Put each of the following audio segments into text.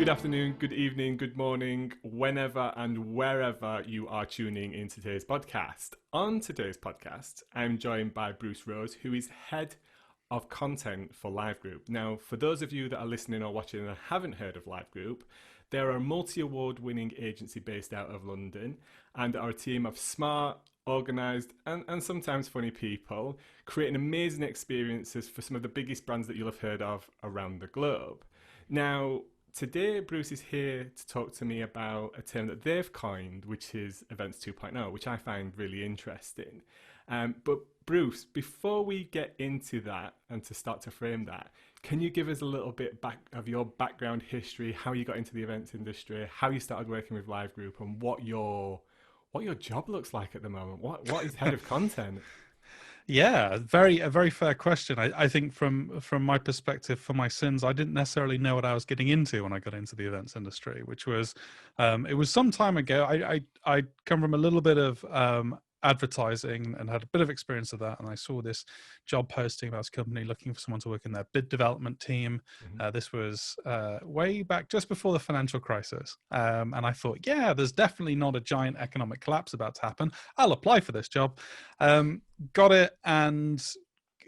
Good afternoon, good evening, good morning, whenever and wherever you are tuning in today's podcast. On today's podcast, I'm joined by Bruce Rose, who is head of content for Live Group. Now, for those of you that are listening or watching and haven't heard of Live Group, they're a multi-award winning agency based out of London and are a team of smart, organised and sometimes funny people creating amazing experiences for some of the biggest brands that you'll have heard of around the globe. Now, today, Bruce is here to talk to me about a term that they've coined, which is Events 2.0, which I find really interesting. But Bruce, before we get into that and to start to frame that, can you give us a little bit of your background history, how you got into the events industry, how you started working with Live Group, and what your job looks like at the moment? What is head of content? Yeah, a very fair question. I think from my perspective, for my sins, I didn't necessarily know what I was getting into when I got into the events industry, which was it was some time ago. I come from a little bit of advertising and had a bit of experience of that, and I saw this job posting about this company looking for someone to work in their bid development team. This was way back just before the financial crisis, and I thought, yeah, there's definitely not a giant economic collapse about to happen. I'll apply for this job. Got it, and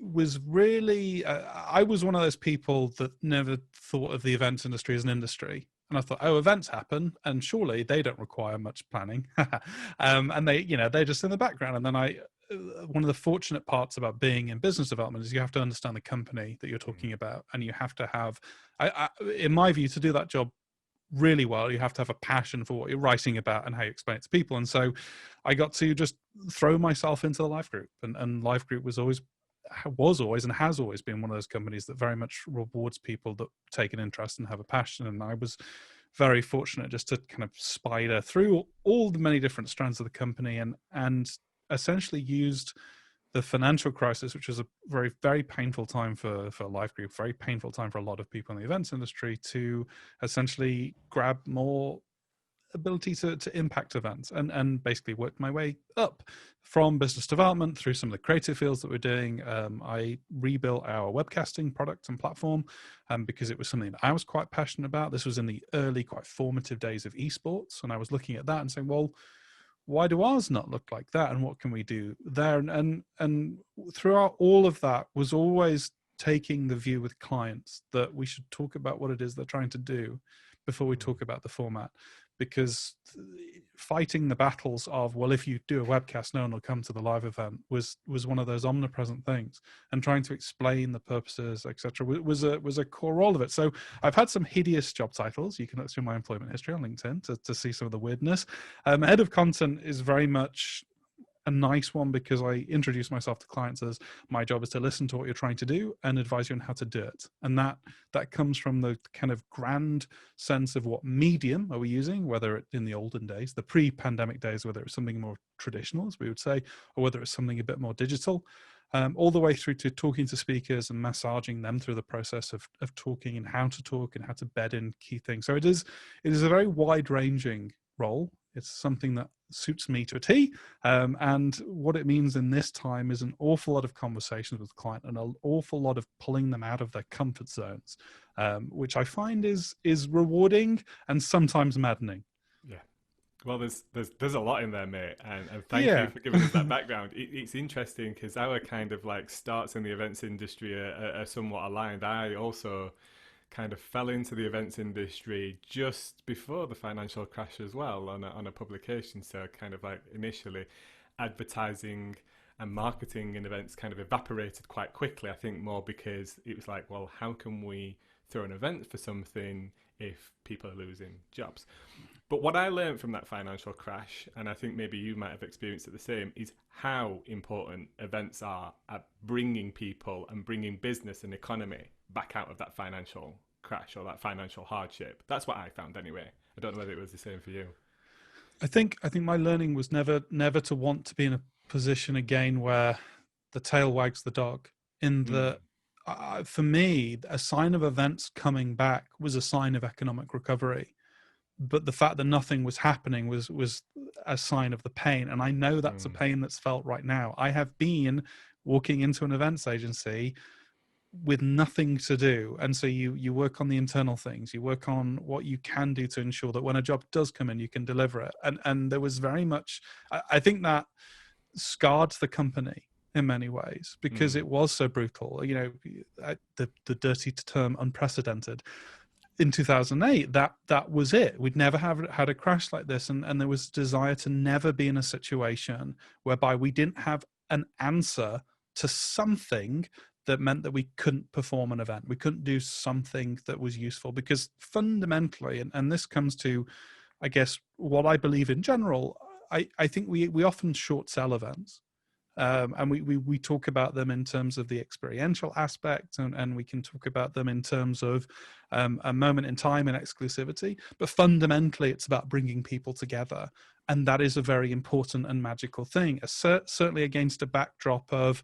was really I was one of those people that never thought of the events industry as an industry. And I thought, oh, events happen, and surely they don't require much planning. And they're just in the background. And then one of the fortunate parts about being in business development is you have to understand the company that you're talking about, and you have to have, in my view, to do that job really well, you have to have a passion for what you're writing about and how you explain it to people. And so I got to just throw myself into the Live Group, and Live Group was always and has always been one of those companies that very much rewards people that take an interest and have a passion. And I was very fortunate just to kind of spider through all the many different strands of the company and essentially used the financial crisis, which was a very, very painful time for Live Group, very painful time for a lot of people in the events industry, to essentially grab more ability to impact events and basically work my way up from business development through some of the creative fields that we're doing. I rebuilt our webcasting product and platform because it was something that I was quite passionate about. This was in the early, quite formative days of esports, and I was looking at that and saying, well, why do ours not look like that, and what can we do there? And throughout all of that was always taking the view with clients that we should talk about what it is they're trying to do before we talk about the format, because fighting the battles of, well, if you do a webcast, no one will come to the live event was one of those omnipresent things, and trying to explain the purposes, etc., was a core role of it. So I've had some hideous job titles. You can look through my employment history on LinkedIn to see some of the weirdness. Head of content is very much a nice one because I introduce myself to clients as my job is to listen to what you're trying to do and advise you on how to do it. And that comes from the kind of grand sense of what medium are we using, whether it in the olden days, the pre-pandemic days, whether it was something more traditional, as we would say, or whether it's something a bit more digital, all the way through to talking to speakers and massaging them through the process of talking and how to talk and how to bed in key things. So it is a very wide-ranging role. It's something that suits me to a T. And what it means in this time is an awful lot of conversations with the client and an awful lot of pulling them out of their comfort zones, which I find is rewarding and sometimes maddening. Yeah. Well, there's a lot in there, mate, and thank you Yeah. for giving us that background. It's interesting because our kind of like starts in the events industry are somewhat aligned. I also kind of fell into the events industry just before the financial crash as well on a publication. So kind of like initially advertising and marketing and events kind of evaporated quite quickly. I think more because it was like, well, how can we throw an event for something if people are losing jobs? But what I learned from that financial crash, and I think maybe you might have experienced it the same, is how important events are at bringing people and bringing business and economy back out of that financial crash or that financial hardship. That's what I found anyway. I don't know whether it was the same for you. I think my learning was never to want to be in a position again where the tail wags the dog. For me, a sign of events coming back was a sign of economic recovery. But the fact that nothing was happening was a sign of the pain. And I know that's a pain that's felt right now. I have been walking into an events agency with nothing to do, and so you work on the internal things, you work on what you can do to ensure that when a job does come in, you can deliver it. And there was very much, I think that scarred the company in many ways, because it was so brutal. You know, the dirty term unprecedented. In 2008, that was it. We'd never had a crash like this, and there was a desire to never be in a situation whereby we didn't have an answer to something that meant that we couldn't perform an event. We couldn't do something that was useful, because fundamentally, and this comes to, I guess, what I believe in general, I think we often short sell events. And we talk about them in terms of the experiential aspect, and we can talk about them in terms of a moment in time and exclusivity. But fundamentally, it's about bringing people together. And that is a very important and magical thing, certainly against a backdrop of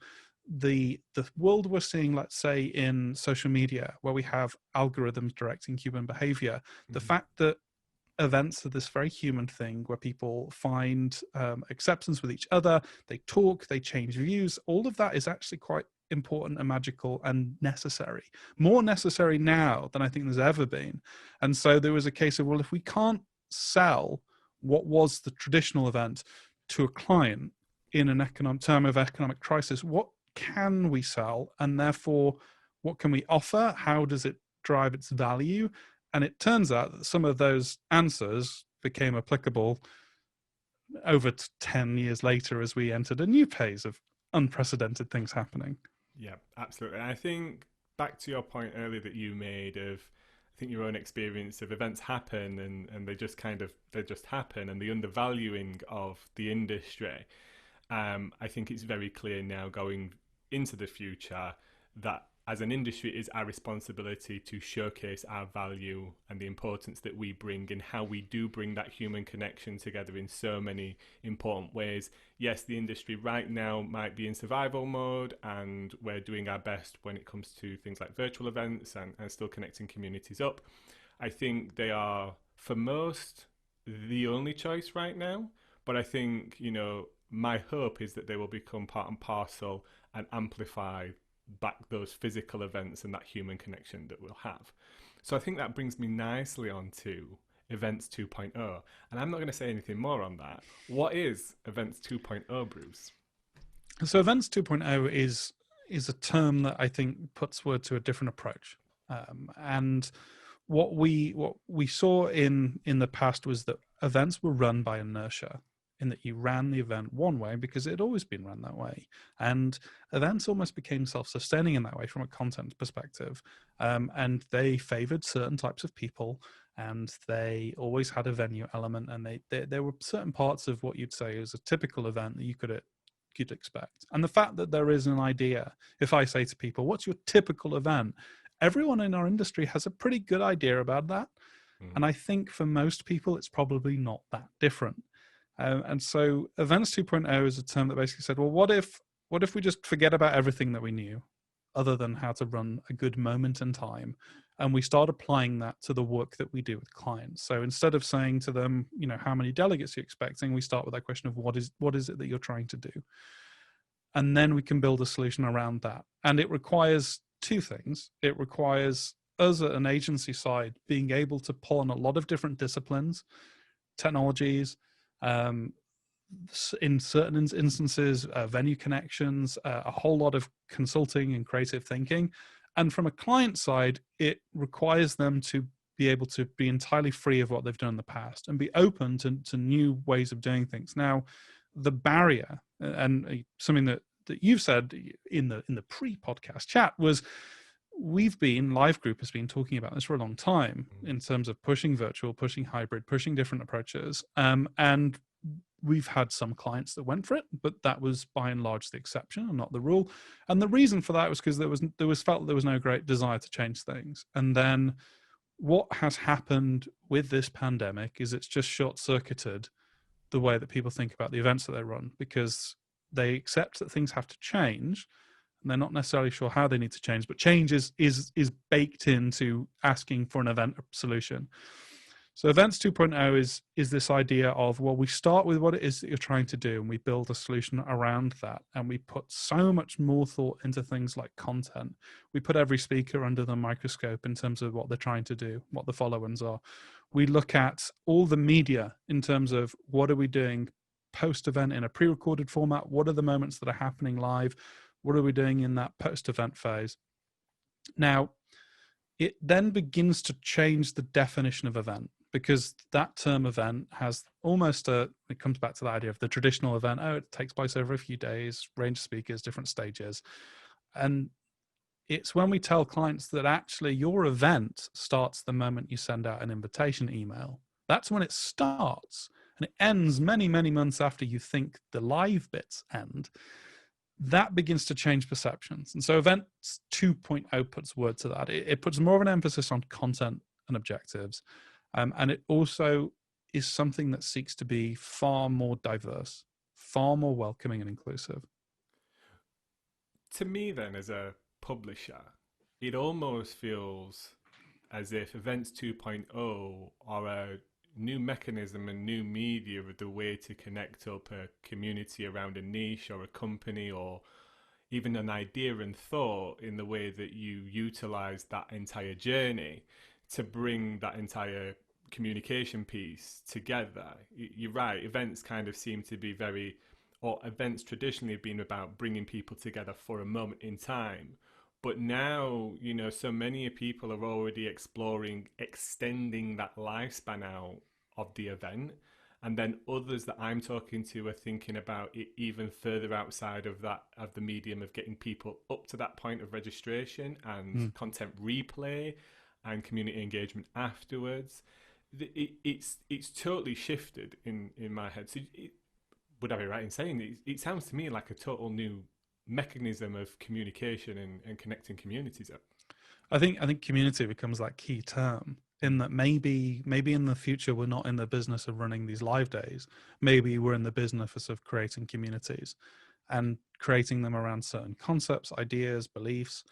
the world we're seeing, let's say, in social media, where we have algorithms directing human behavior. The fact that events are this very human thing where people find acceptance with each other, they talk, they change views, all of that is actually quite important and magical and necessary, more necessary now than I think there's ever been. And so there was a case of, well, if we can't sell what was the traditional event to a client in an time of economic crisis, what can we sell? And therefore, what can we offer? How does it drive its value? And it turns out that some of those answers became applicable over 10 years later as we entered a new phase of unprecedented things happening. Yeah, absolutely. And I think back to your point earlier that you made of, I think your own experience of events happen and they just happen, and the undervaluing of the industry. I think it's very clear now going into the future that as an industry, it is our responsibility to showcase our value and the importance that we bring, and how we do bring that human connection together in so many important ways. Yes, the industry right now might be in survival mode, and we're doing our best when it comes to things like virtual events and still connecting communities up. I think they are, for most, the only choice right now. But I think, my hope is that they will become part and parcel and amplify back those physical events and that human connection that we'll have. So I think that brings me nicely on to Events 2.0. And I'm not going to say anything more on that. What is Events 2.0, Bruce? So Events 2.0 is a term that I think puts word to a different approach. And what we saw in the past was that events were run by inertia, in that you ran the event one way because it had always been run that way. And events almost became self-sustaining in that way from a content perspective. And they favored certain types of people, and they always had a venue element, and there were certain parts of what you'd say is a typical event that you could expect. And the fact that there is an idea, if I say to people, what's your typical event? Everyone in our industry has a pretty good idea about that. And I think for most people, it's probably not that different. And so Events 2.0 is a term that basically said, well, what if we just forget about everything that we knew, other than how to run a good moment in time, and we start applying that to the work that we do with clients. So instead of saying to them, how many delegates you're expecting, we start with that question of what is it that you're trying to do? And then we can build a solution around that. And it requires two things. It requires us at an agency side being able to pull on a lot of different disciplines, technologies, in certain instances, venue connections, a whole lot of consulting and creative thinking. And from a client side, it requires them to be able to be entirely free of what they've done in the past and be open to new ways of doing things. Now, the barrier, and something that you've said in the pre-podcast chat, was Live Group has been talking about this for a long time in terms of pushing virtual, pushing hybrid, pushing different approaches. And we've had some clients that went for it, but that was by and large the exception and not the rule. And the reason for that was because there was no great desire to change things. And then what has happened with this pandemic is it's just short-circuited the way that people think about the events that they run, because they accept that things have to change, and they're not necessarily sure how they need to change, but change is baked into asking for an event solution. So Events 2.0 is this idea of, well, we start with what it is that you're trying to do and we build a solution around that. And we put so much more thought into things like content. We put every speaker under the microscope in terms of what they're trying to do, what the follow-ons are. We look at all the media in terms of what are we doing post-event in a pre-recorded format? What are the moments that are happening live? What are we doing in that post-event phase? Now, it then begins to change the definition of event, because that term event has almost it comes back to the idea of the traditional event. Oh, it takes place over a few days, range of speakers, different stages. And it's when we tell clients that actually your event starts the moment you send out an invitation email. That's when it starts, and it ends many, many months after you think the live bits end. That begins to change perceptions. And so Events 2.0 puts word to that. It puts more of an emphasis on content and objectives. And it also is something that seeks to be far more diverse, far more welcoming and inclusive. To me, then, as a publisher, it almost feels as if Events 2.0 are a new mechanism and new media of the way to connect up a community around a niche or a company or even an idea and thought in the way that you utilize that entire journey to bring that entire communication piece together. You're right, events kind of seem to be very, or events traditionally have been about bringing people together for a moment in time. But now, so many people are already exploring extending that lifespan out of the event. And then others that I'm talking to are thinking about it even further outside of that, of the medium of getting people up to that point of registration and Mm. content replay and community engagement afterwards. It's totally shifted in my head. So would I be right in saying it sounds to me like a total new mechanism of communication and connecting communities up? I think community becomes that key term, in that maybe in the future we're not in the business of running these live days. Maybe we're in the business of creating communities and creating them around certain concepts, ideas, beliefs,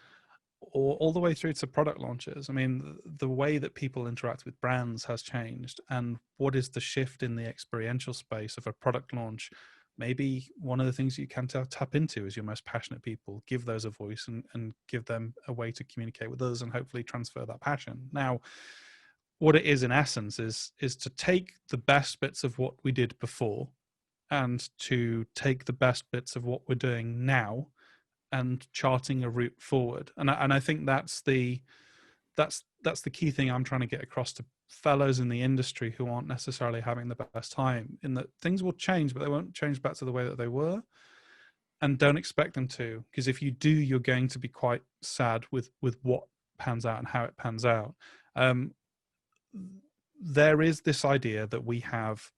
or all the way through to product launches. I mean, the way that people interact with brands has changed. And what is the shift in the experiential space of a product launch? Maybe one of the things you can tap into is your most passionate people, give those a voice and give them a way to communicate with us and hopefully transfer that passion. Now, what it is in essence is to take the best bits of what we did before and to take the best bits of what we're doing now and charting a route forward. And I think that's the key thing I'm trying to get across to fellows in the industry who aren't necessarily having the best time, in that things will change, but they won't change back to the way that they were. And don't expect them to, because if you do, you're going to be quite sad with what pans out and how it pans out. There is this idea that we have,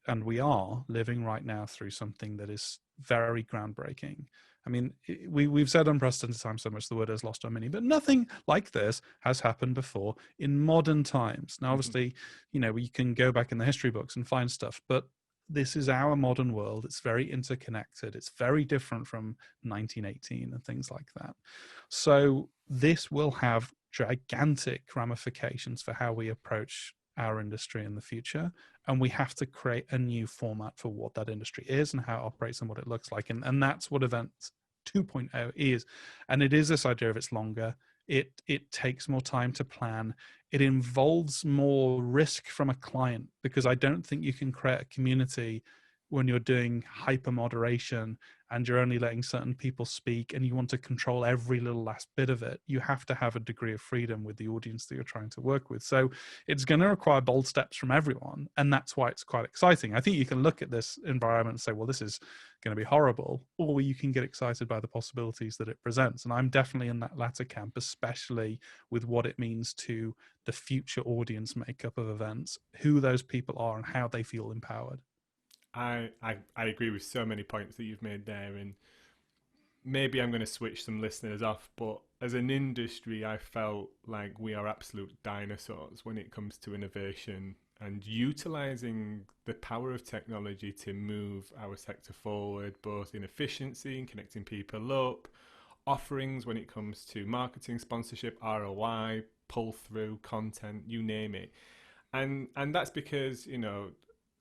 and we are living right now through something that is very groundbreaking. I mean, we've said unprecedented times so much the word has lost our meaning, but nothing like this has happened before in modern times. Now, obviously, we can go back in the history books and find stuff, but this is our modern world. It's very interconnected. It's very different from 1918 and things like that. So this will have gigantic ramifications for how we approach our industry in the future, and we have to create a new format for what that industry is and how it operates and what it looks like. And that's what Events 2.0 is. And it is this idea of it's longer, it takes more time to plan, it involves more risk from a client, because I don't think you can create a community when you're doing hyper moderation and you're only letting certain people speak and you want to control every little last bit of it. You have to have a degree of freedom with the audience that you're trying to work with. So it's going to require bold steps from everyone. And that's why it's quite exciting. I think you can look at this environment and say, well, this is going to be horrible, or you can get excited by the possibilities that it presents. And I'm definitely in that latter camp, especially with what it means to the future audience makeup of events, who those people are and how they feel empowered. I agree with so many points that you've made there, and maybe I'm going to switch some listeners off, but as an industry, I felt like we are absolute dinosaurs when it comes to innovation and utilizing the power of technology to move our sector forward, both in efficiency and connecting people up, offerings when it comes to marketing, sponsorship, ROI, pull through, content, you name it. And that's because, you know,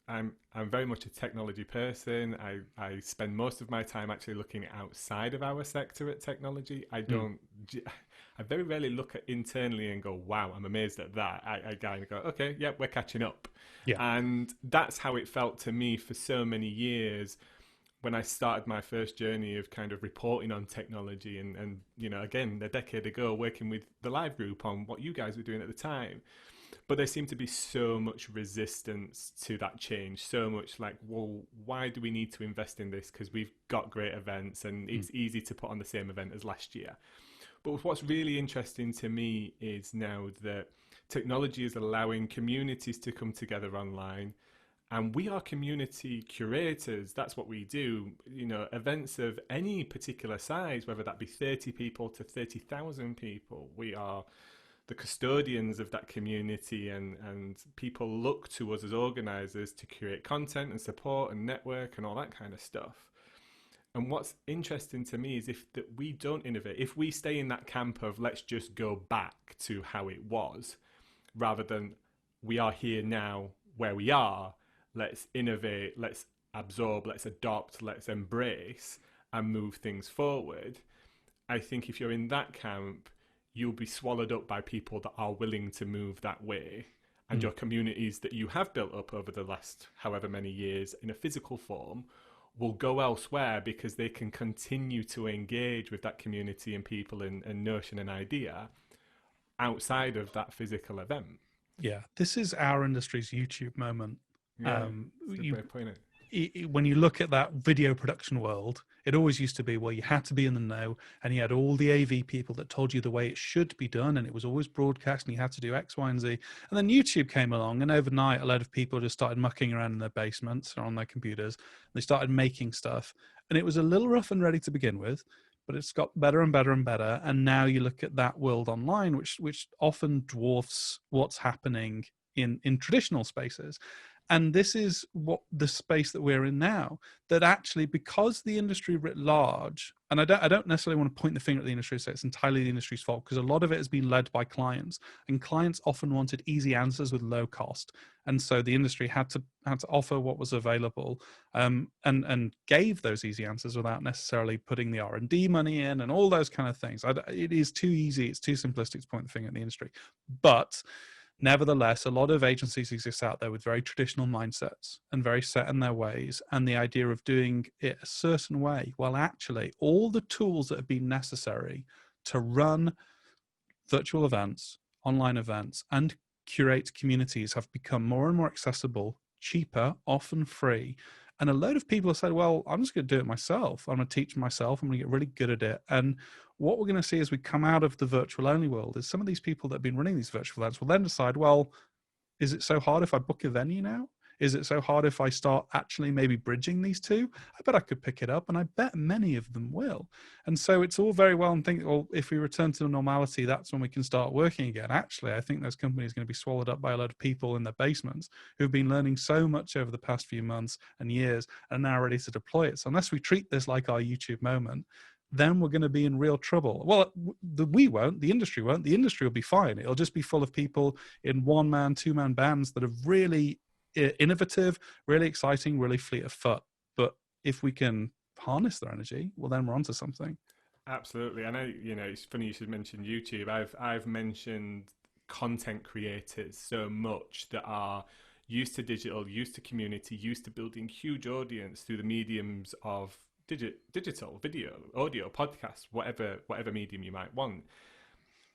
I'm very much a technology person. I spend most of my time actually looking outside of our sector at technology. Mm. I very rarely look at internally and go, wow, I'm amazed at that. I kind of go, okay, yeah, we're catching up. Yeah. And that's how it felt to me for so many years when I started my first journey of kind of reporting on technology and you know, again, a decade ago, working with the live group on what you guys were doing at the time. But there seemed to be so much resistance to that change, so much like, well, why do we need to invest in this? Because we've got great events and Mm. it's easy to put on the same event as last year. But what's really interesting to me is now that technology is allowing communities to come together online, and we are community curators. That's what we do. You know, events of any particular size, whether that be 30 people to 30,000 people, we are the custodians of that community, and people look to us as organizers to create content and support and network and all that kind of stuff. And what's interesting to me is if that we don't innovate, if we stay in that camp of let's just go back to how it was, rather than we are here now where we are, let's innovate, let's absorb, let's adopt, let's embrace and move things forward. I think if you're in that camp, you'll be swallowed up by people that are willing to move that way. And Mm. your communities that you have built up over the last however many years in a physical form will go elsewhere because they can continue to engage with that community and people and notion and idea outside of that physical event. Yeah, this is our industry's YouTube moment. Yeah, it's a good You way of putting it. when you look at that video production world, it always used to be, well, you had to be in the know, and you had all the AV people that told you the way it should be done, and it was always broadcast, and you had to do X, Y, and Z. And then YouTube came along, and overnight, a load of people just started mucking around in their basements or on their computers. And they started making stuff, and it was a little rough and ready to begin with, but it's got better and better and better. And now you look at that world online, which often dwarfs what's happening in traditional spaces. And this is what the space that we're in now, that actually, because the industry writ large, and I don't necessarily want to point the finger at the industry and say it's entirely the industry's fault, because a lot of it has been led by clients, and clients often wanted easy answers with low cost. And so the industry had to offer what was available, and gave those easy answers without necessarily putting the R&D money in and all those kind of things. It is too easy, it's too simplistic to point the finger at the industry. But nevertheless, a lot of agencies exist out there with very traditional mindsets and very set in their ways, and the idea of doing it a certain way. Well, actually, all the tools that have been necessary to run virtual events, online events, and curate communities have become more and more accessible, cheaper, often free. And a load of people have said, well, I'm just going to do it myself. I'm going to teach myself. I'm going to get really good at it. And what we're going to see as we come out of the virtual only world is some of these people that have been running these virtual events will then decide, well, is it so hard if I book a venue now? Is it so hard if I start actually maybe bridging these two? I bet I could pick it up, and I bet many of them will. And so it's all very well and think, well, if we return to normality, that's when we can start working again. Actually, I think those companies are going to be swallowed up by a lot of people in their basements who've been learning so much over the past few months and years and now ready to deploy it. So unless we treat this like our YouTube moment, then we're going to be in real trouble. Well, we won't, the industry won't. The industry will be fine. It'll just be full of people in one-man, two-man bands that are really innovative, really exciting, really fleet of foot. But if we can harness their energy, well, then we're onto something. Absolutely. I know, you know, it's funny you should mention YouTube. I've mentioned content creators so much that are used to digital, used to community, used to building huge audience through the mediums of digital, video, audio, podcasts, whatever medium you might want.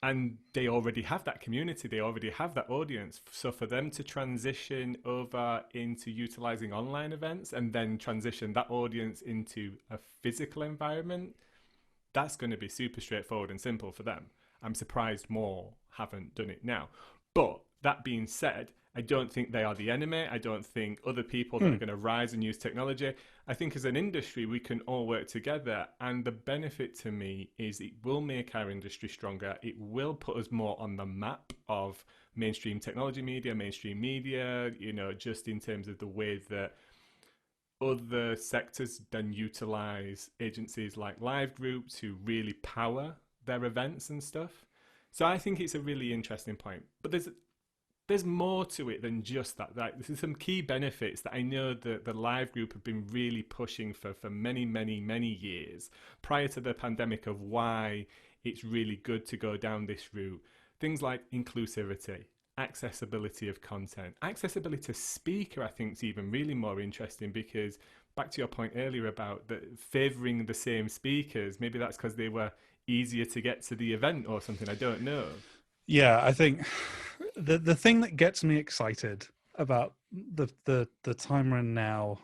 And they already have that community, they already have that audience. So for them to transition over into utilizing online events and then transition that audience into a physical environment, that's going to be super straightforward and simple for them. I'm surprised more haven't done it now. But that being said, I don't think they are the enemy. I don't think other people that are going to rise and use technology. I think as an industry, we can all work together. And the benefit to me is it will make our industry stronger. It will put us more on the map of mainstream technology media, mainstream media, you know, just in terms of the way that other sectors then utilize agencies like live groups who really power their events and stuff. So I think it's a really interesting point. But there's more to it than just that. Like, there's some key benefits that I know that the live group have been really pushing for many, many, many years prior to the pandemic, of why it's really good to go down this route. Things like inclusivity, accessibility of content, accessibility to speaker, I think is even really more interesting, because back to your point earlier about favouring the same speakers, maybe that's because they were easier to get to the event or something, I don't know. Yeah, I think the thing that gets me excited about the time we're in now,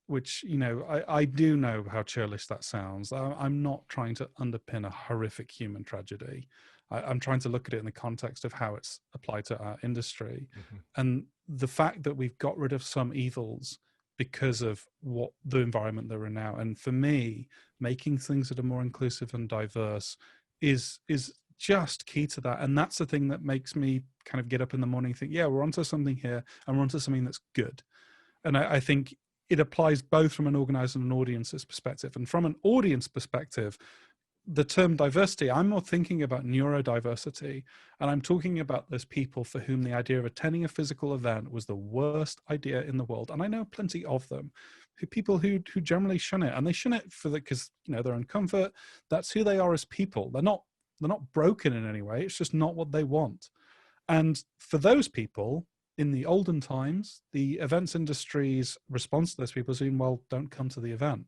which, you know, I do know how churlish that sounds. I'm not trying to underpin a horrific human tragedy. I'm trying to look at it in the context of how it's applied to our industry, Mm-hmm. and the fact that we've got rid of some evils because of what the environment they're in now. And for me, making things that are more inclusive and diverse is just key to that. And that's the thing that makes me kind of get up in the morning and think, yeah, we're onto something here, and we're onto something that's good. And I think it applies both from an organizer and an audience's perspective. And from an audience perspective, the term diversity, I'm more thinking about neurodiversity, and I'm talking about those people for whom the idea of attending a physical event was the worst idea in the world. And I know plenty of them, people who generally shun it, and they shun it for because, you know, their own comfort. That's who they are as people. They're not broken in any way. It's just not what they want. And for those people, in the olden times, the events industry's response to those people is, well, don't come to the event.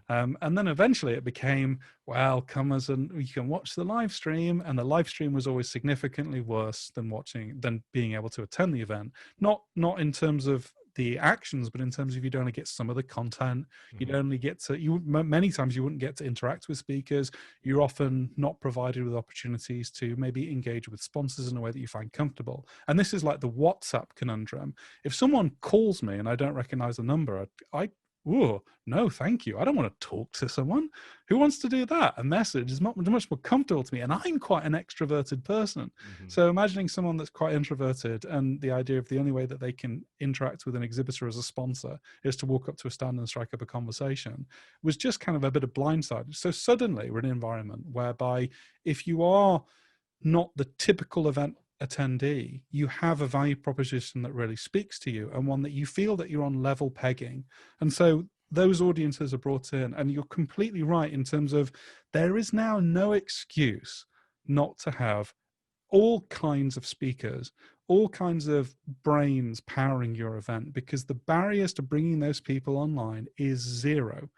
And then eventually it became, well, come as and you can watch the live stream, and the live stream was always significantly worse than being able to attend the event. Not in terms of the actions, but in terms of you'd only get some of the content. You'd only get to many times you wouldn't get to interact with speakers. You're often not provided with opportunities to maybe engage with sponsors in a way that you find comfortable. And this is like the WhatsApp conundrum. If someone calls me and I don't recognize the number, oh, no, thank you. I don't want to talk to someone. Who wants to do that? A message is much more comfortable to me. And I'm quite an extroverted person. So imagining someone that's quite introverted, and the idea of the only way that they can interact with an exhibitor as a sponsor is to walk up to a stand and strike up a conversation, was just kind of a bit of blindside. So suddenly we're in an environment whereby if you are not the typical event attendee, you have a value proposition that really speaks to you, and one that you feel that you're on level pegging. And so those audiences are brought in, and you're completely right in terms of there is now no excuse not to have all kinds of speakers, all kinds of brains powering your event, because the barriers to bringing those people online is zero.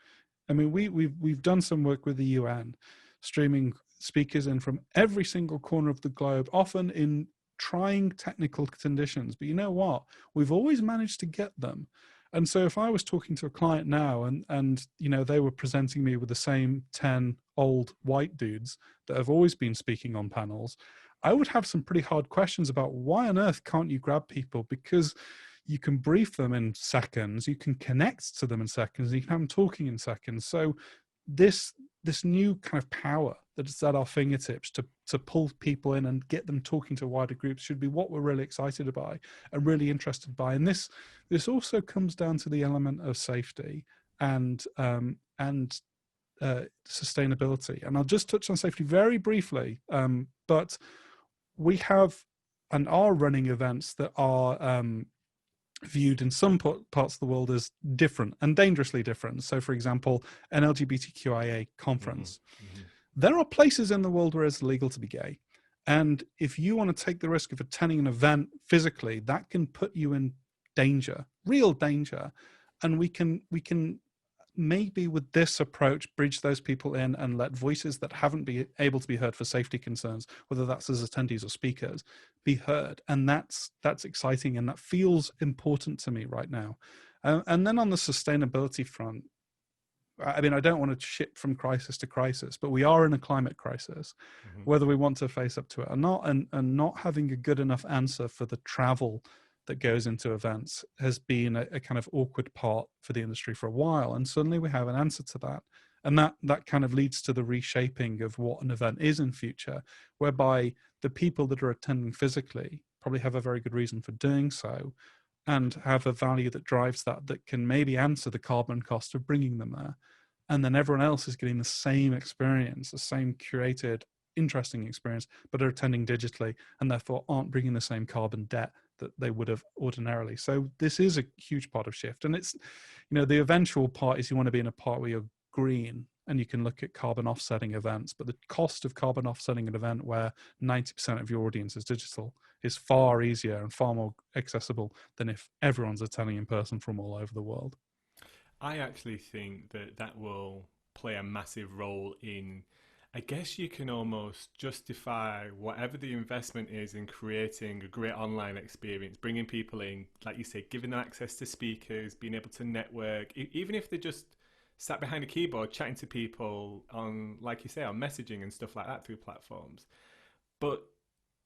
I mean, we've done some work with the UN, streaming speakers in from every single corner of the globe, often in trying technical conditions. But you know what? We've always managed to get them. And so if I was talking to a client now and you know, they were presenting me with the same 10 old white dudes that have always been speaking on panels, I would have some pretty hard questions about why on earth can't you grab people? Because you can brief them in seconds, you can connect to them in seconds, you can have them talking in seconds. So this new kind of power that's at our fingertips to pull people in and get them talking to wider groups should be what we're really excited by and really interested by. And this also comes down to the element of safety and sustainability. And I'll just touch on safety very briefly, but we have and are running events that are viewed in some parts of the world as different and dangerously different. So, for example, an LGBTQIA conference. There are places in the world where it's illegal to be gay. And if you want to take the risk of attending an event physically, that can put you in danger, real danger. And we can maybe with this approach bridge those people in and let voices that haven't been able to be heard for safety concerns, whether that's as attendees or speakers, be heard. And that's exciting, and that feels important to me right now. And then on the sustainability front, I mean, I don't want to shift from crisis to crisis, but we are in a climate crisis, whether we want to face up to it or not. And not having a good enough answer for the travel that goes into events has been a kind of awkward part for the industry for a while. And suddenly we have an answer to that. And that kind of leads to the reshaping of what an event is in future, whereby the people that are attending physically probably have a very good reason for doing so and have a value that drives that can maybe answer the carbon cost of bringing them there. And then everyone else is getting the same experience, the same curated interesting experience, but are attending digitally and therefore aren't bringing the same carbon debt that they would have ordinarily. So this is a huge part of shift. And it's, the eventual part is you want to be in a part where you're green and you can look at carbon offsetting events, but the cost of carbon offsetting an event where 90% of your audience is digital is far easier and far more accessible than if everyone's attending in person from all over the world. I actually think that that will play a massive role in, I guess you can almost justify whatever the investment is in creating a great online experience, bringing people in, like you say, giving them access to speakers, being able to network, even if they're just sat behind a keyboard chatting to people on, like you say, on messaging and stuff like that through platforms. But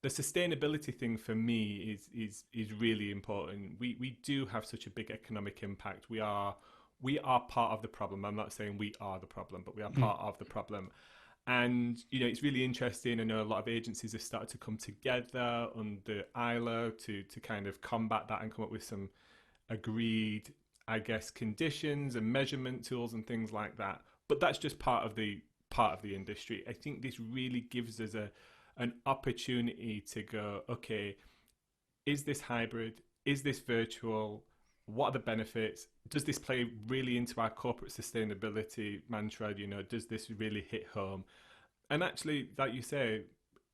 the sustainability thing for me is really important. We do have such a big economic impact. We are part of the problem. I'm not saying we are the problem, but we are part of the problem. And, it's really interesting. I know a lot of agencies have started to come together under ILO to kind of combat that and come up with some agreed, I guess, conditions and measurement tools and things like that. But that's just part of the industry. I think this really gives us an opportunity to go, okay, is this hybrid? Is this virtual? What are the benefits? Does this play really into our corporate sustainability mantra? Does this really hit home? And actually, like you say,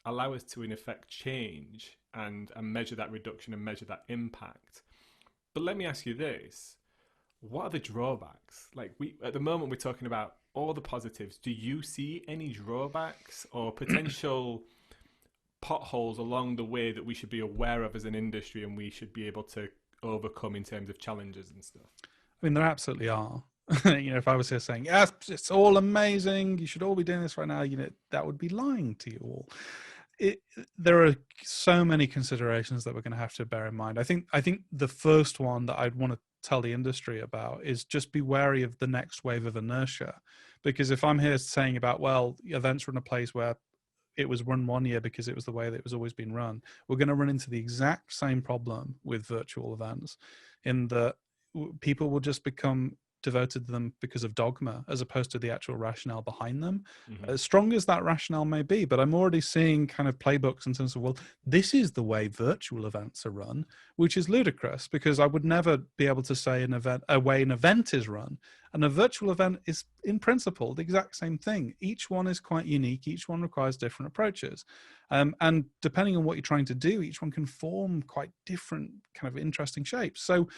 allow us to in effect change and measure that reduction and measure that impact. But let me ask you this. What are the drawbacks? Like, at the moment we're talking about all the positives. Do you see any drawbacks or potential potholes along the way that we should be aware of as an industry and we should be able to overcome in terms of challenges and stuff? I mean, there absolutely are. If I was here saying, yes, it's all amazing, you should all be doing this right now, that would be lying to you all. There are so many considerations that we're going to have to bear in mind. I think the first one that I'd want to tell the industry about is just be wary of the next wave of inertia. Because if I'm here saying about, well, events are in a place where it was run one year because it was the way that it was always been run, we're going to run into the exact same problem with virtual events, in that people will just become devoted to them because of dogma as opposed to the actual rationale behind them. As strong as that rationale may be, but I'm already seeing kind of playbooks in terms of, well, this is the way virtual events are run, which is ludicrous, because I would never be able to say a way an event is run. And a virtual event is in principle the exact same thing. Each one is quite unique. Each one requires different approaches. And depending on what you're trying to do, each one can form quite different kind of interesting shapes. So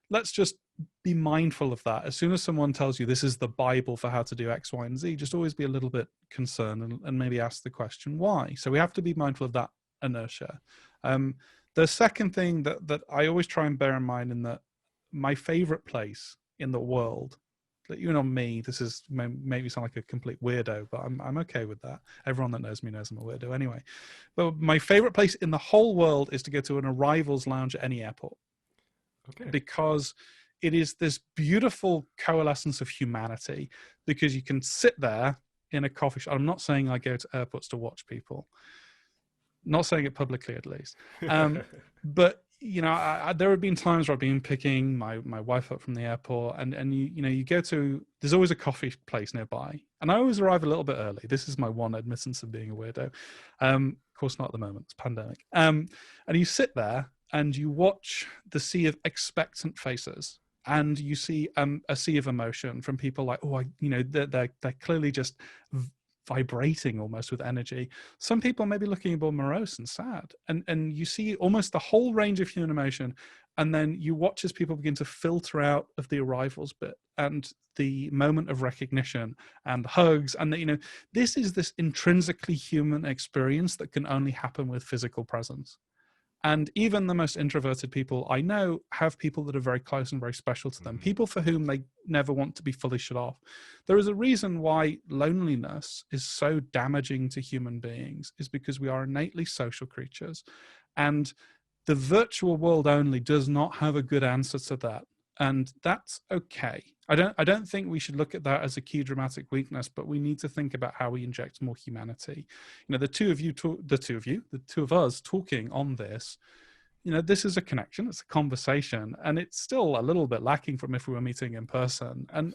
let's just be mindful of that. As soon as someone tells you this is the Bible for how to do X, Y, and Z, just always be a little bit concerned and maybe ask the question, why? So we have to be mindful of that inertia. The second thing that I always try and bear in mind, in that my favorite place in the world, that me, this is maybe sound like a complete weirdo, but I'm okay with that. Everyone that knows me knows I'm a weirdo anyway. But my favorite place in the whole world is to go to an arrivals lounge at any airport. Okay. Because it is this beautiful coalescence of humanity, because you can sit there in a coffee shop. I'm not saying I go to airports to watch people, not saying it publicly at least. But there have been times where I've been picking my wife up from the airport, and you go to, there's always a coffee place nearby, and I always arrive a little bit early. This is my one admittance of being a weirdo. Of course, not at the moment, it's pandemic. And you sit there and you watch the sea of expectant faces, and you see a sea of emotion from people like, they're clearly just vibrating almost with energy. Some people may be looking a bit morose and sad, and you see almost the whole range of human emotion. And then you watch as people begin to filter out of the arrivals bit and the moment of recognition and hugs. And this is this intrinsically human experience that can only happen with physical presence. And even the most introverted people I know have people that are very close and very special to them, people for whom they never want to be fully shut off. There is a reason why loneliness is so damaging to human beings, is because we are innately social creatures. And the virtual world only does not have a good answer to that. And that's okay. I don't think we should look at that as a key dramatic weakness, but we need to think about how we inject more humanity. The two of us talking on this, this is a connection, it's a conversation, and it's still a little bit lacking from if we were meeting in person. And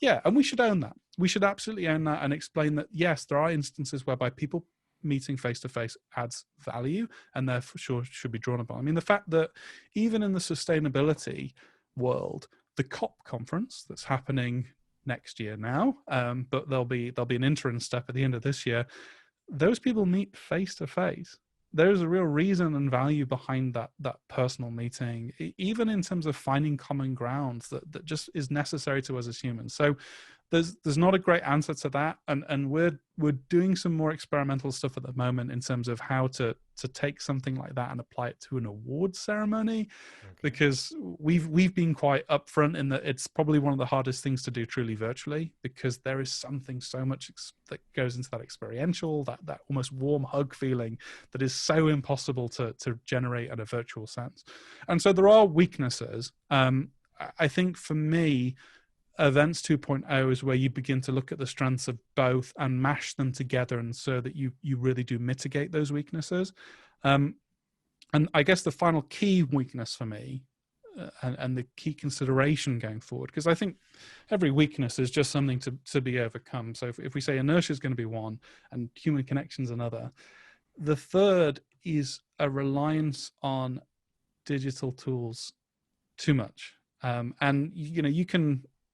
Yeah, and we should own that. We should absolutely own that and explain that, yes, there are instances whereby people meeting face to face adds value and therefore sure should be drawn upon. I mean, the fact that even in the sustainability world, the COP conference that's happening next year now, but there'll be an interim step at the end of this year. Those people meet face to face. There's a real reason and value behind that personal meeting, even in terms of finding common ground that just is necessary to us as humans. So there's not a great answer to that, and we're doing some more experimental stuff at the moment in terms of how to take something like that and apply it to an award ceremony. Okay. Because we've been quite upfront in that it's probably one of the hardest things to do truly virtually, because there is something so much that goes into that experiential, that almost warm hug feeling that is so impossible to generate in a virtual sense. And so there are weaknesses. I think for me, Events 2.0 is where you begin to look at the strengths of both and mash them together, and so that you really do mitigate those weaknesses. And I guess the final key weakness for me, and the key consideration going forward, because I think every weakness is just something to be overcome. So if we say inertia is going to be one and human connection is another, the third is a reliance on digital tools too much. And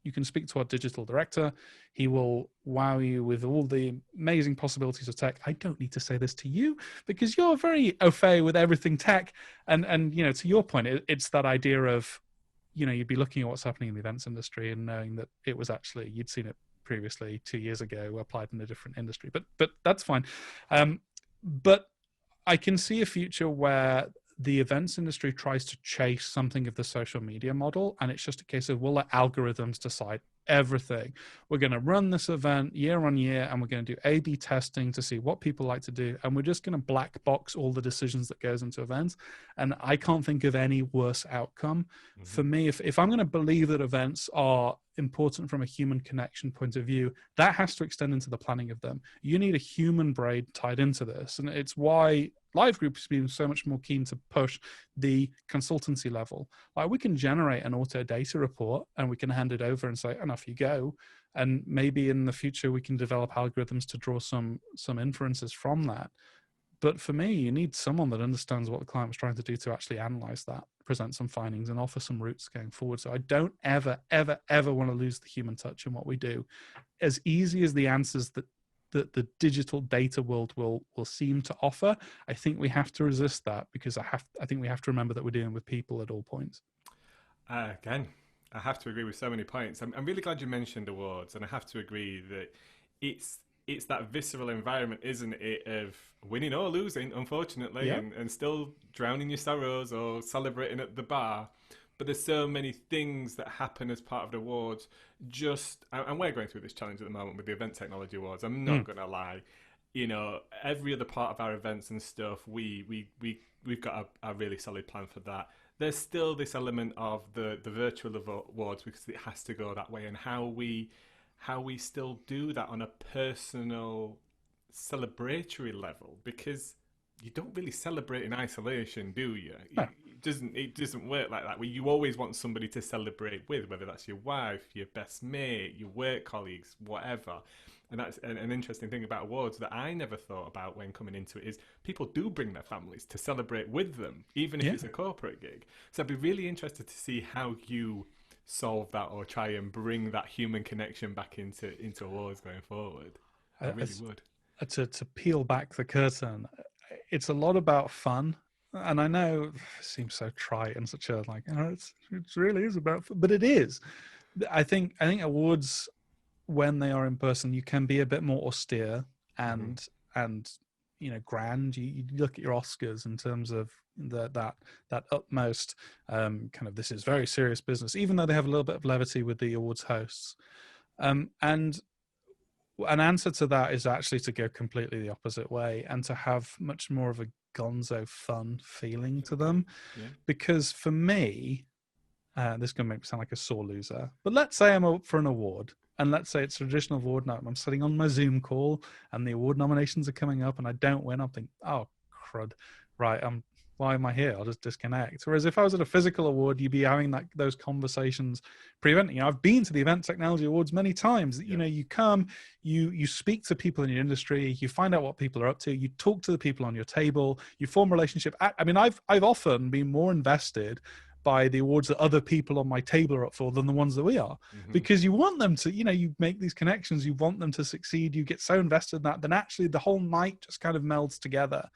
you can speak to our digital director. He will wow you with all the amazing possibilities of tech. I don't need to say this to you because you're very au fait with everything tech. And to your point, it's that idea of, you'd be looking at what's happening in the events industry and knowing that it was actually, you'd seen it previously 2 years ago applied in a different industry. But that's fine. But I can see a future where the events industry tries to chase something of the social media model, and it's just a case of, we'll let algorithms decide everything. We're going to run this event year on year, and we're going to do A/B testing to see what people like to do, and we're just going to black box all the decisions that goes into events. And I can't think of any worse outcome. For me, if I'm going to believe that events are important from a human connection point of view, that has to extend into the planning of them. You need a human brain tied into this, and it's why Live Group has been so much more keen to push the consultancy level. Like, we can generate an auto data report and we can hand it over and say, and off you go. And maybe in the future we can develop algorithms to draw some inferences from that. But for me, you need someone that understands what the client was trying to do to actually analyze that, present some findings, and offer some routes going forward. So I don't ever, ever, ever want to lose the human touch in what we do. As easy as the answers that the digital data world will seem to offer, I think we have to resist that, because I think we have to remember that we're dealing with people at all points. Again, I have to agree with so many points. I'm really glad you mentioned awards, and I have to agree that it's that visceral environment, isn't it, of winning or losing, unfortunately, Yeah. and still drowning your sorrows or celebrating at the bar. But there's so many things that happen as part of the awards. And we're going through this challenge at the moment with the Event Technology Awards. I'm not going to lie. Every other part of our events and stuff, we've got a really solid plan for that. There's still this element of the virtual awards, because it has to go that way, and how we still do that on a personal, celebratory level, because you don't really celebrate in isolation, do you? No. It doesn't work like that. You always want somebody to celebrate with, whether that's your wife, your best mate, your work colleagues, whatever. And that's an interesting thing about awards that I never thought about when coming into it, is people do bring their families to celebrate with them, even if it's a corporate gig. So I'd be really interested to see how you solve that, or try and bring that human connection back into awards going forward. I really would. To peel back the curtain, it's a lot about fun. And I know it seems so trite and such a it really is about fun, but it is. I think awards, when they are in person, you can be a bit more austere and grand. You look at your Oscars in terms of that utmost kind of, this is very serious business, even though they have a little bit of levity with the awards hosts. And an answer to that is actually to go completely the opposite way and to have much more of a gonzo fun feeling to them. Yeah. Because for me, this is going to make me sound like a sore loser, but let's say I'm up for an award, and let's say it's a traditional award night, and I'm sitting on my Zoom call and the award nominations are coming up and I don't win. I'm thinking, oh crud, right, why am I here? I'll just disconnect. Whereas if I was at a physical award, you'd be having those conversations pre-event. I've been to the Event Technology Awards many times. Yeah. You come, you speak to people in your industry, you find out what people are up to, you talk to the people on your table, you form a relationship. I mean, I've often been more invested by the awards that other people on my table are up for than the ones that we are, because you want them to, you make these connections, you want them to succeed, you get so invested in that, then actually the whole night just kind of melds together.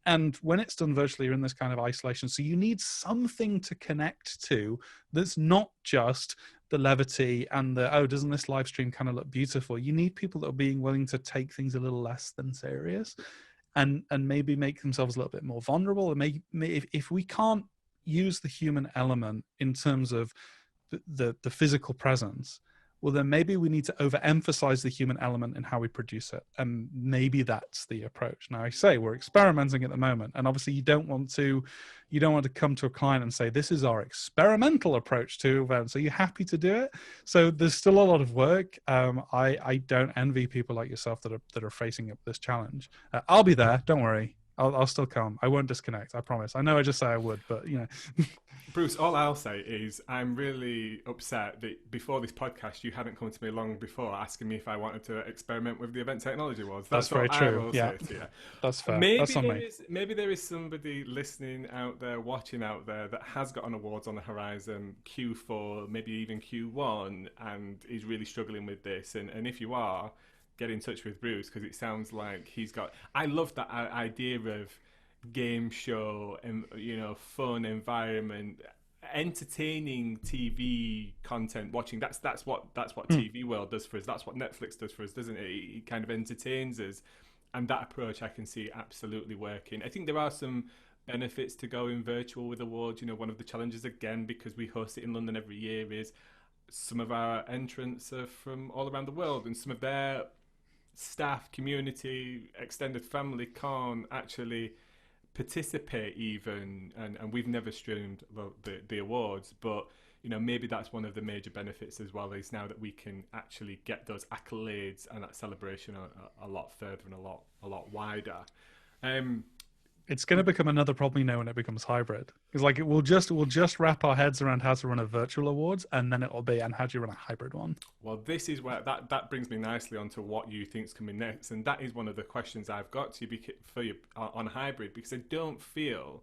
And when it's done virtually, you're in this kind of isolation. So you need something to connect to that's not just the levity and doesn't this live stream kind of look beautiful? You need people that are being willing to take things a little less than serious and maybe make themselves a little bit more vulnerable. And if we can't use the human element in terms of the physical presence, well, then maybe we need to overemphasize the human element in how we produce it. And maybe that's the approach. Now, I say we're experimenting at the moment, and obviously you don't want to come to a client and say, this is our experimental approach to events. Are you happy to do it? So there's still a lot of work. I don't envy people like yourself that are facing up this challenge. I'll be there. Don't worry. I'll still come. I won't disconnect. I promise. I know I just say I would, but Bruce, all I'll say is I'm really upset that before this podcast you hadn't come to me long before asking me if I wanted to experiment with the Event Technology Awards. That's very true. Yeah, that's fair. Maybe there is somebody listening out there, watching out there, that has got an awards on the horizon, Q4, maybe even Q1, and is really struggling with this. And if you are, get in touch with Bruce, because it sounds like he's got... I love that idea of game show and fun environment, entertaining TV content, watching. That's what TV world does for us. That's what Netflix does for us, doesn't it? It kind of entertains us, and that approach I can see absolutely working. I think there are some benefits to going virtual with awards. One of the challenges, again, because we host it in London every year, is some of our entrants are from all around the world, and some of their staff, community, extended family can't actually participate even, and we've never streamed the awards, but maybe that's one of the major benefits as well, is now that we can actually get those accolades and that celebration a lot further and a lot wider. It's going to become another problem, when it becomes hybrid. It's like we'll just wrap our heads around how to run a virtual awards, and then it'll be, and how do you run a hybrid one? Well, this is where that brings me nicely onto what you think's coming next, and that is one of the questions I've got to you for you on hybrid, because I don't feel,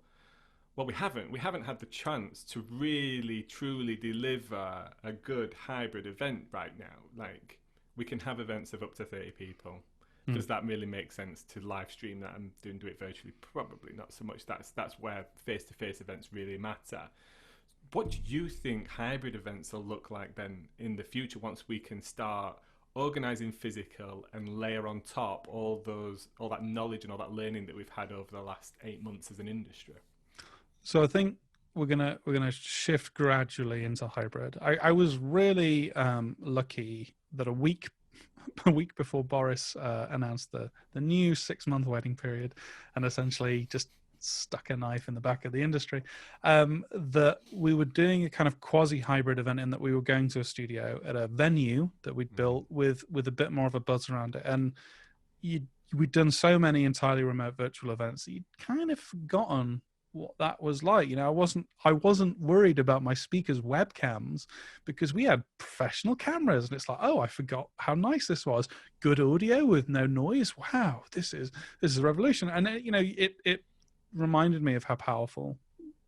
well, we haven't had the chance to really truly deliver a good hybrid event right now. Like, we can have events of up to 30 people. Does that really make sense to live stream that and do it virtually? Probably not so much. That's where face-to-face events really matter. What do you think hybrid events will look like then in the future, once we can start organising physical and layer on top all that knowledge and all that learning that we've had over the last 8 months as an industry? So I think we're gonna shift gradually into hybrid. I was really lucky that a week before Boris announced the new 6-month waiting period, and essentially just stuck a knife in the back of the industry, that we were doing a kind of quasi-hybrid event, in that we were going to a studio at a venue that we'd built with a bit more of a buzz around it. And we'd done so many entirely remote virtual events that you'd kind of forgotten what that was like. I wasn't worried about my speakers' webcams, because we had professional cameras, and it's like, oh, I forgot how nice this was. Good audio with no noise. Wow, this is a revolution. And it reminded me of how powerful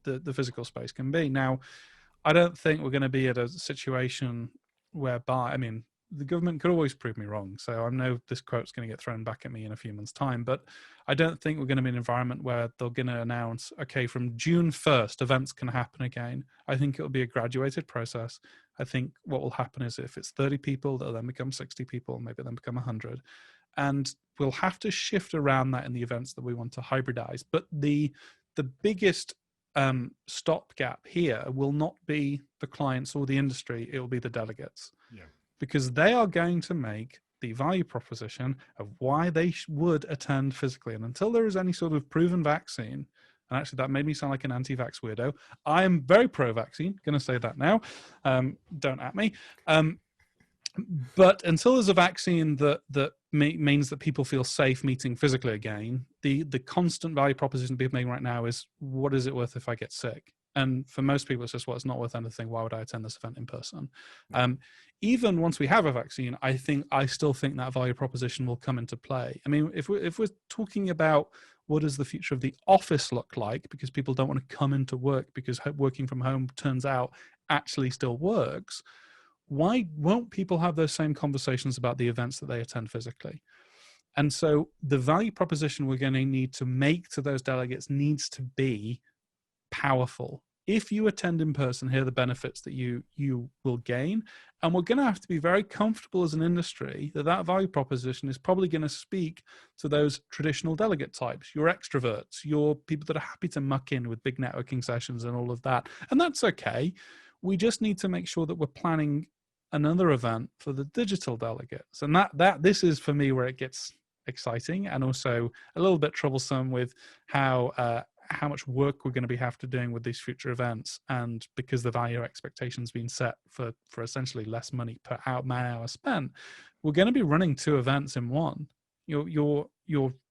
the physical space can be. Now, I don't think we're going to be at a situation whereby, the government could always prove me wrong, so I know this quote's going to get thrown back at me in a few months' time, but I don't think we're going to be in an environment where they're going to announce, okay, from June 1st, events can happen again. I think it'll be a graduated process. I think what will happen is, if it's 30 people, they'll then become 60 people, maybe then become 100. And we'll have to shift around that in the events that we want to hybridize. But the biggest stopgap here will not be the clients or the industry, it will be the delegates. Yeah. Because they are going to make the value proposition of why they would attend physically. And until there is any sort of proven vaccine, and actually that made me sound like an anti-vax weirdo. I am very pro-vaccine, going to say that now. Don't at me. But until there's a vaccine that means that people feel safe meeting physically again. The constant value proposition people making right now is, what is it worth if I get sick? And for most people, it's just, well, it's not worth anything. Why would I attend this event in person? Even once we have a vaccine, I still think that value proposition will come into play. I mean, if we're talking about what does the future of the office look like, because people don't want to come into work because working from home turns out actually still works, why won't people have those same conversations about the events that they attend physically? And so the value proposition we're going to need to make to those delegates needs to be powerful. If you attend in person, here are the benefits that you will gain. And we're going to have to be very comfortable as an industry that value proposition is probably going to speak to those traditional delegate types, your extroverts, your people that are happy to muck in with big networking sessions and all of that. And that's okay. We just need to make sure that we're planning another event for the digital delegates. And that this is, for me, where it gets exciting and also a little bit troublesome with how much work we're going to have to doing with these future events. And because the value expectations being set for essentially less money per man hour spent, we're going to be running 2 events in one. Your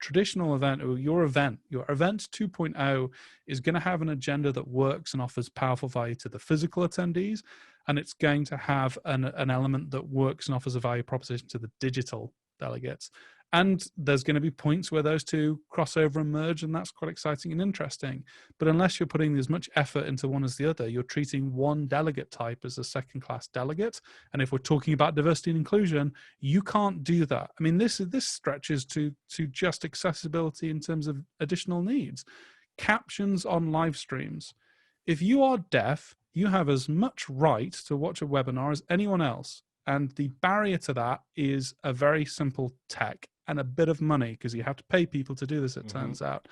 traditional event, or your event 2.0 is going to have an agenda that works and offers powerful value to the physical attendees, and it's going to have an element that works and offers a value proposition to the digital delegates. And there's going to be points where those two cross over and merge, and that's quite exciting and interesting. But unless you're putting as much effort into one as the other, you're treating one delegate type as a second-class delegate. And if we're talking about diversity and inclusion, you can't do that. I mean, this stretches to just accessibility in terms of additional needs. Captions on live streams. If you are deaf, you have as much right to watch a webinar as anyone else. And the barrier to that is a very simple tech and a bit of money, because you have to pay people to do this, it turns out.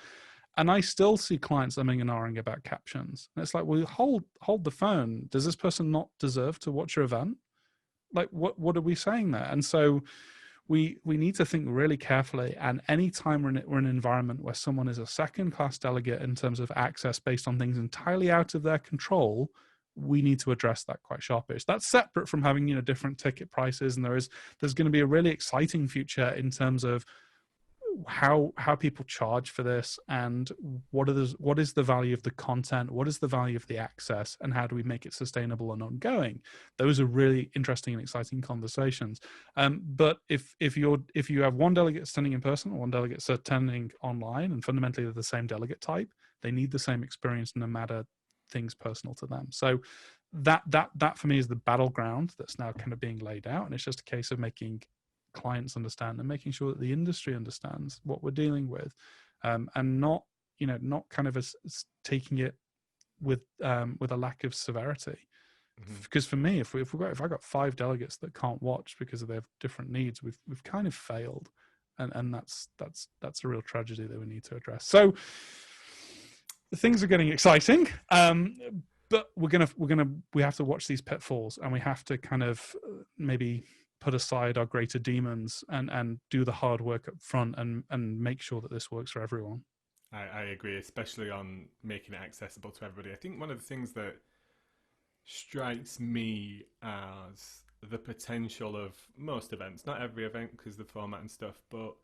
And I still see clients umming and ahhing about captions. And it's like, well, hold the phone. Does this person not deserve to watch your event? Like, what are we saying there? And so we need to think really carefully. And anytime we're in an environment where someone is a second-class delegate in terms of access based on things entirely out of their control, we need to address that quite sharpish. That's separate from having, different ticket prices, and there's going to be a really exciting future in terms of how people charge for this, and what is the value of the content, what is the value of the access, and how do we make it sustainable and ongoing. Those are really interesting and exciting conversations. But if you have one delegate attending in person or one delegate attending online, and fundamentally they're the same delegate type, they need the same experience no matter things personal to them. So that for me is the battleground that's now kind of being laid out, and it's just a case of making clients understand and making sure that the industry understands what we're dealing with, and not kind of as taking it with a lack of severity. Because for me, if I got 5 delegates that can't watch because they have different needs, we've kind of failed, and that's a real tragedy that we need to address. So things are getting exciting, but we have to watch these pitfalls, and we have to kind of maybe put aside our greater demons and do the hard work up front and make sure that this works for everyone. I agree, especially on making it accessible to everybody. I think one of the things that strikes me as the potential of most events, not every event because of the format and stuff, but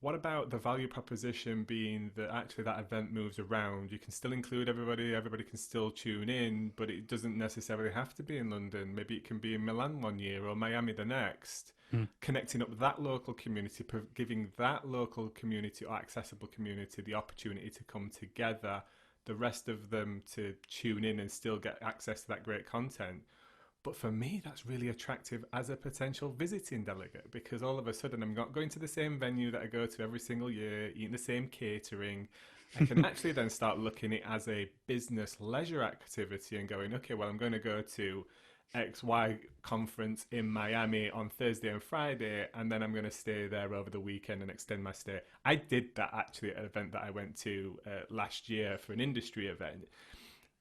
what about the value proposition being that actually that event moves around? You can still include everybody can still tune in, but it doesn't necessarily have to be in London. Maybe it can be in Milan one year or Miami the next. Connecting up that local community, giving that local community or accessible community the opportunity to come together, the rest of them to tune in and still get access to that great content. But for me, that's really attractive as a potential visiting delegate, because all of a sudden I'm not going to the same venue that I go to every single year, eating the same catering. I can actually then start looking at it as a business leisure activity and going, okay, well, I'm going to go to XY conference in Miami on Thursday and Friday, and then I'm going to stay there over the weekend and extend my stay. I did that actually at an event that I went to last year for an industry event.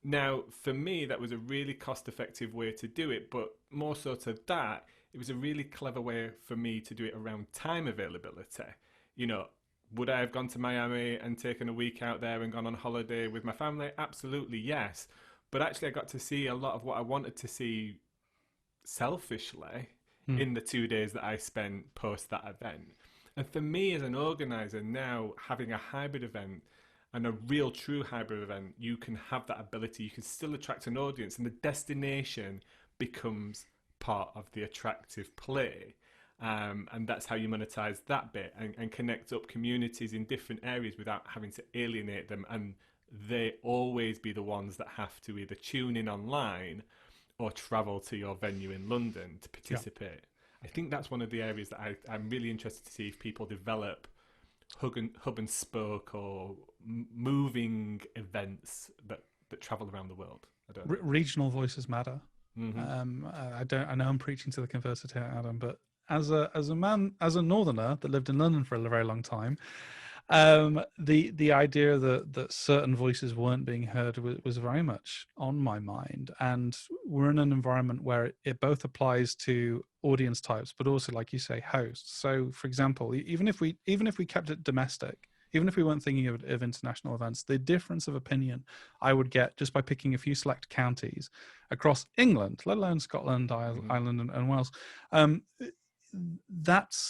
Now, for me, that was a really cost-effective way to do it, but more so to that, it was a really clever way for me to do it around time availability. Would I have gone to Miami and taken a week out there and gone on holiday with my family? Absolutely, yes. But actually, I got to see a lot of what I wanted to see selfishly Mm. in the 2 days that I spent post that event. And for me as an organizer now, having a hybrid event and a real true hybrid event, you can have that ability. You can still attract an audience, and the destination becomes part of the attractive play. And that's how you monetize that bit and connect up communities in different areas without having to alienate them. And they always be the ones that have to either tune in online or travel to your venue in London to participate. I think that's one of the areas that I'm really interested to see if people develop hub and spoke or moving events that travel around the world. I don't know. Regional voices matter. Mm-hmm. I know I'm preaching to the converted here, Adam, but as a northerner that lived in London for a very long time, the idea that certain voices weren't being heard was very much on my mind. And we're in an environment where it both applies to audience types, but also, like you say, hosts. So, for example, even if we kept it domestic, even if we weren't thinking of international events, the difference of opinion I would get just by picking a few select counties across England, let alone Scotland, Ireland, and Wales,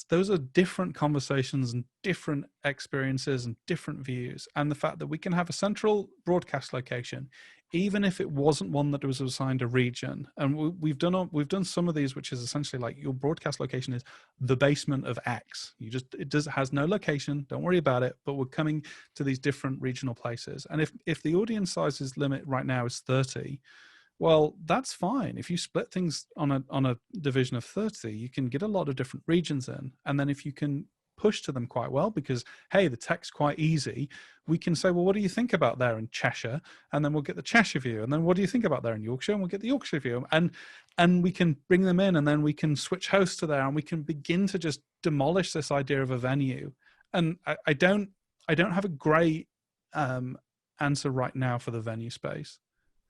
those are different conversations and different experiences and different views. And the fact that we can have a central broadcast location, even if it wasn't one that was assigned a region, and we've done some of these, which is essentially like your broadcast location is the basement of X. It has no location, don't worry about it, but we're coming to these different regional places. And if the audience sizes limit right now is 30, well, that's fine. If you split things on a division of 30, you can get a lot of different regions in. And then if you can push to them quite well, because, hey, the tech's quite easy, we can say, well, what do you think about there in Cheshire? And then we'll get the Cheshire view. And then what do you think about there in Yorkshire? And we'll get the Yorkshire view. And we can bring them in, and then we can switch hosts to there, and we can begin to just demolish this idea of a venue. And I don't have a great answer right now for the venue space.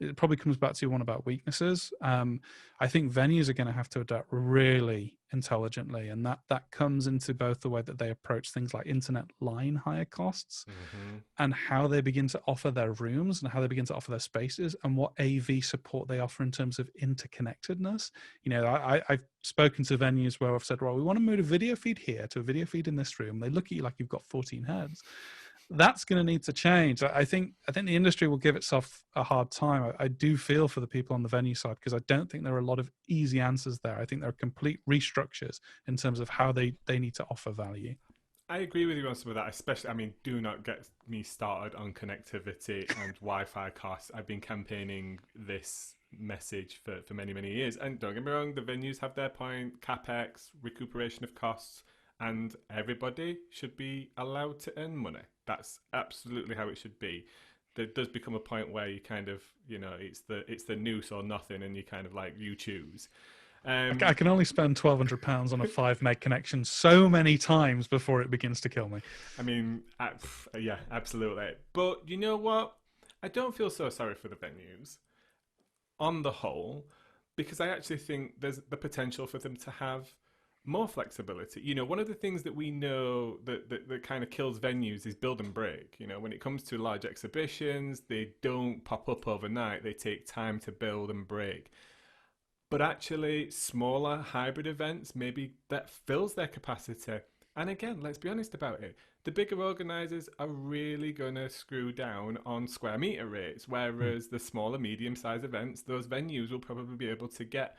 It probably comes back to your one about weaknesses. I think venues are going to have to adapt really intelligently, and that comes into both the way that they approach things like internet line hire costs, and how they begin to offer their rooms and how they begin to offer their spaces, and what AV support they offer in terms of interconnectedness. You know, I've spoken to venues where I've said, well, we want to move a video feed here to a video feed in this room. They look at you like you've got 14 heads. That's going to need to change. I think the industry will give itself a hard time. I do feel for the people on the venue side, because I don't think there are a lot of easy answers there. I think there are complete restructures in terms of how they need to offer value. I agree with you on some of that, especially, I mean, do not get me started on connectivity and Wi-Fi costs. I've been campaigning this message for many, many years. And don't get me wrong, the venues have their point, CapEx, recuperation of costs, and everybody should be allowed to earn money. That's absolutely how it should be. There does become a point where you kind of, you know, it's the noose or nothing, and you kind of like, you choose. I can only spend £1,200 on a 5 meg connection so many times before it begins to kill me. I mean, yeah, absolutely. But you know what? I don't feel so sorry for the venues on the whole, because I actually think there's the potential for them to have more flexibility. You know, one of the things that we know that kind of kills venues is build and break. You know, when it comes to large exhibitions, they don't pop up overnight. They take time to build and break. But actually, smaller hybrid events, maybe that fills their capacity. And again, let's be honest about it. The bigger organisers are really going to screw down on square metre rates, whereas the smaller, medium-sized events, those venues will probably be able to get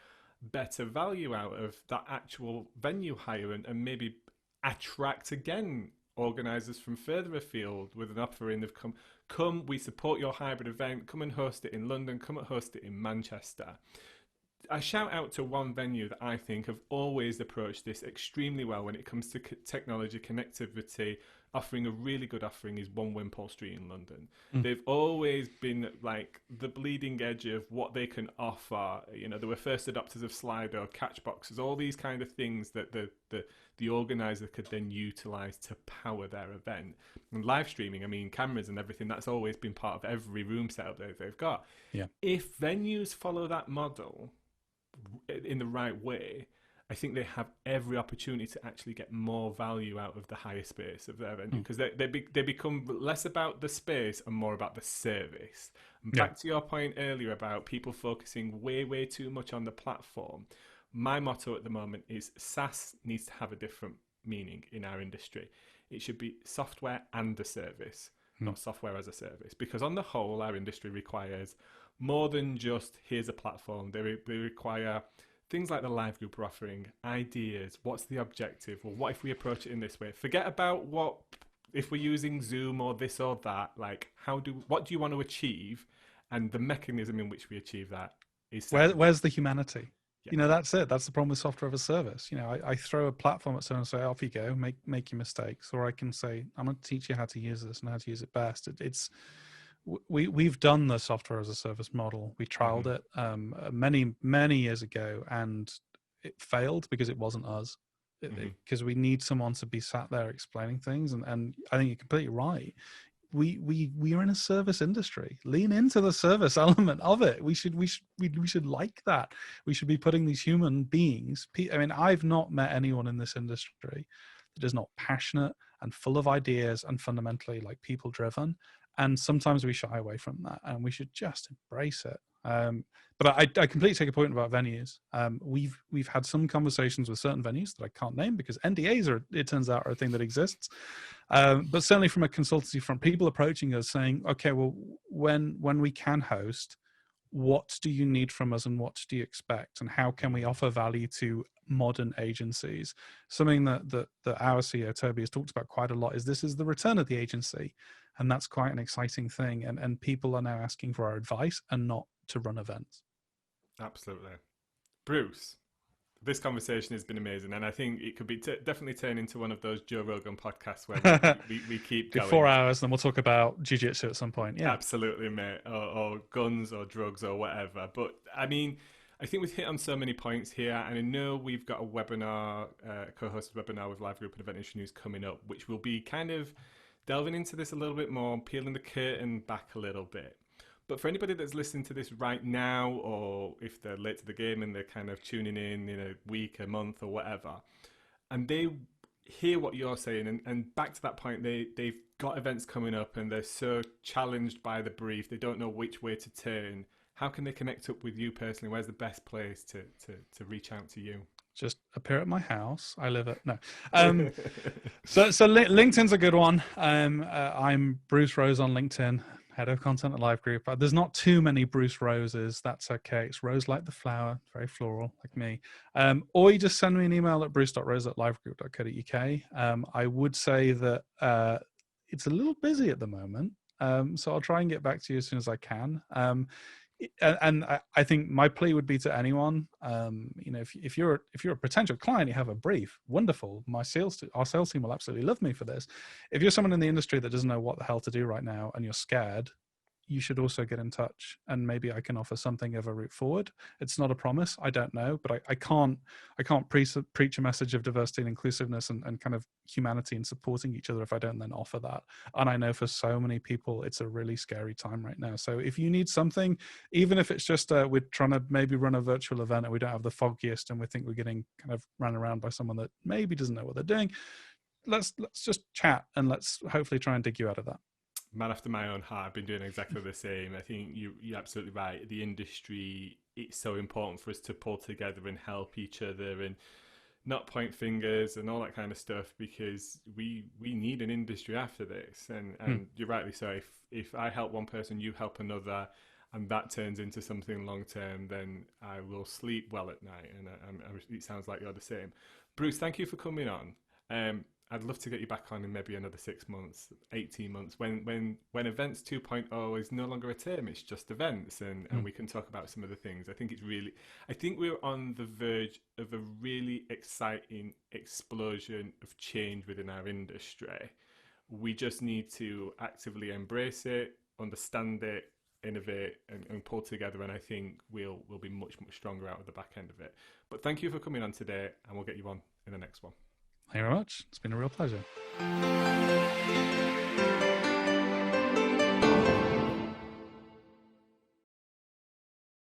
better value out of that actual venue hire, and maybe attract again organisers from further afield with an offering of come, we support your hybrid event, come and host it in London, come and host it in Manchester. I shout out to one venue that I think have always approached this extremely well when it comes to technology, connectivity. Offering a really good offering is One Wimpole Street in London. They've always been like the bleeding edge of what they can offer. You know, they were first adopters of Slido, catch boxes, all these kind of things that the organizer could then utilize to power their event. And live streaming, I mean, cameras and everything, that's always been part of every room setup that they've got. Yeah. If venues follow that model in the right way, I think they have every opportunity to actually get more value out of the higher space of their venue, because they become less about the space and more about the service. And back to your point earlier about people focusing way too much on the platform. my motto at the moment is SaaS needs to have a different meaning in our industry. It should be software and a service, not software as a service, because on the whole, our industry requires more than just here's a platform. They require things like the live group are offering, ideas, what's the objective, well, what if we approach it in this way? Forget about what if we're using Zoom or this or that, like what do you want to achieve, and the mechanism in which we achieve that is where's the humanity? Yeah. That's it. That's the problem with software as a service. I throw a platform at someone and say, off you go, make your mistakes. Or I can say, I'm going to teach you how to use this and how to use it best. We've done the software as a service model. We trialed it many years ago, and it failed because it wasn't us. Because we need someone to be sat there explaining things. And I think you're completely right. We are in a service industry. Lean into the service element of it. We should like that. We should be putting these human beings. I mean, I've not met anyone in this industry that is not passionate and full of ideas and fundamentally like people driven. And sometimes we shy away from that, and we should just embrace it. But I completely take a point about venues. We've had some conversations with certain venues that I can't name because NDAs it turns out, are a thing that exists. But certainly from a consultancy front, people approaching us saying, okay, well, when we can host, what do you need from us and what do you expect? And how can we offer value to modern agencies? Something that our CEO, Toby, has talked about quite a lot is this is the return of the agency. And that's quite an exciting thing. And people are now asking for our advice and not to run events. Absolutely. Bruce, this conversation has been amazing, and I think it could be definitely turn into one of those Joe Rogan podcasts where we keep going. 4 hours, then we'll talk about jiu-jitsu at some point. Yeah, absolutely, mate, or guns or drugs or whatever. But I mean, I think we've hit on so many points here, and I know we've got a webinar, co-hosted webinar with Live Group and Event Industry News coming up, which will be kind of delving into this a little bit more, peeling the curtain back a little bit. But for anybody that's listening to this right now, or if they're late to the game and they're kind of tuning in a week, a month, or whatever, and they hear what you're saying, and back to that point, they've got events coming up and they're so challenged by the brief, they don't know which way to turn. How can they connect up with you personally? Where's the best place to reach out to you? Just appear at my house. I live at no. So LinkedIn's a good one. I'm Bruce Rose on LinkedIn, head of content at Live Group. There's not too many Bruce Roses. That's okay. It's Rose like the flower, very floral, like me. Or you just send me an email at bruce.rose@livegroup.co.uk. I would say that it's a little busy at the moment, so I'll try and get back to you as soon as I can. And I think my plea would be to anyone, if you're a potential client, you have a brief, wonderful. Our sales team will absolutely love me for this. If you're someone in the industry that doesn't know what the hell to do right now and you're scared, you should also get in touch, and maybe I can offer something of a route forward. It's not a promise. I don't know, but I can't preach a message of diversity and inclusiveness and kind of humanity and supporting each other if I don't then offer that. And I know for so many people, it's a really scary time right now. So if you need something, even if it's just we're trying to maybe run a virtual event and we don't have the foggiest and we think we're getting kind of run around by someone that maybe doesn't know what they're doing, let's just chat and let's hopefully try and dig you out of that. Man after my own heart. I've been doing exactly the same. I think you're absolutely right. The industry, it's so important for us to pull together and help each other and not point fingers and all that kind of stuff, because we need an industry after this. And you're rightly so. If I help one person, you help another, and that turns into something long term, then I will sleep well at night. And it sounds like you're the same. Bruce, thank you for coming on. I'd love to get you back on in maybe another 6 months, 18 months, when Events 2.0 is no longer a term, it's just events, and we can talk about some of the things. I think we're on the verge of a really exciting explosion of change within our industry. We just need to actively embrace it, understand it, innovate, and pull together, and I think we'll be much, much stronger out of the back end of it. But thank you for coming on today, and we'll get you on in the next one. Thank you very much. It's been a real pleasure.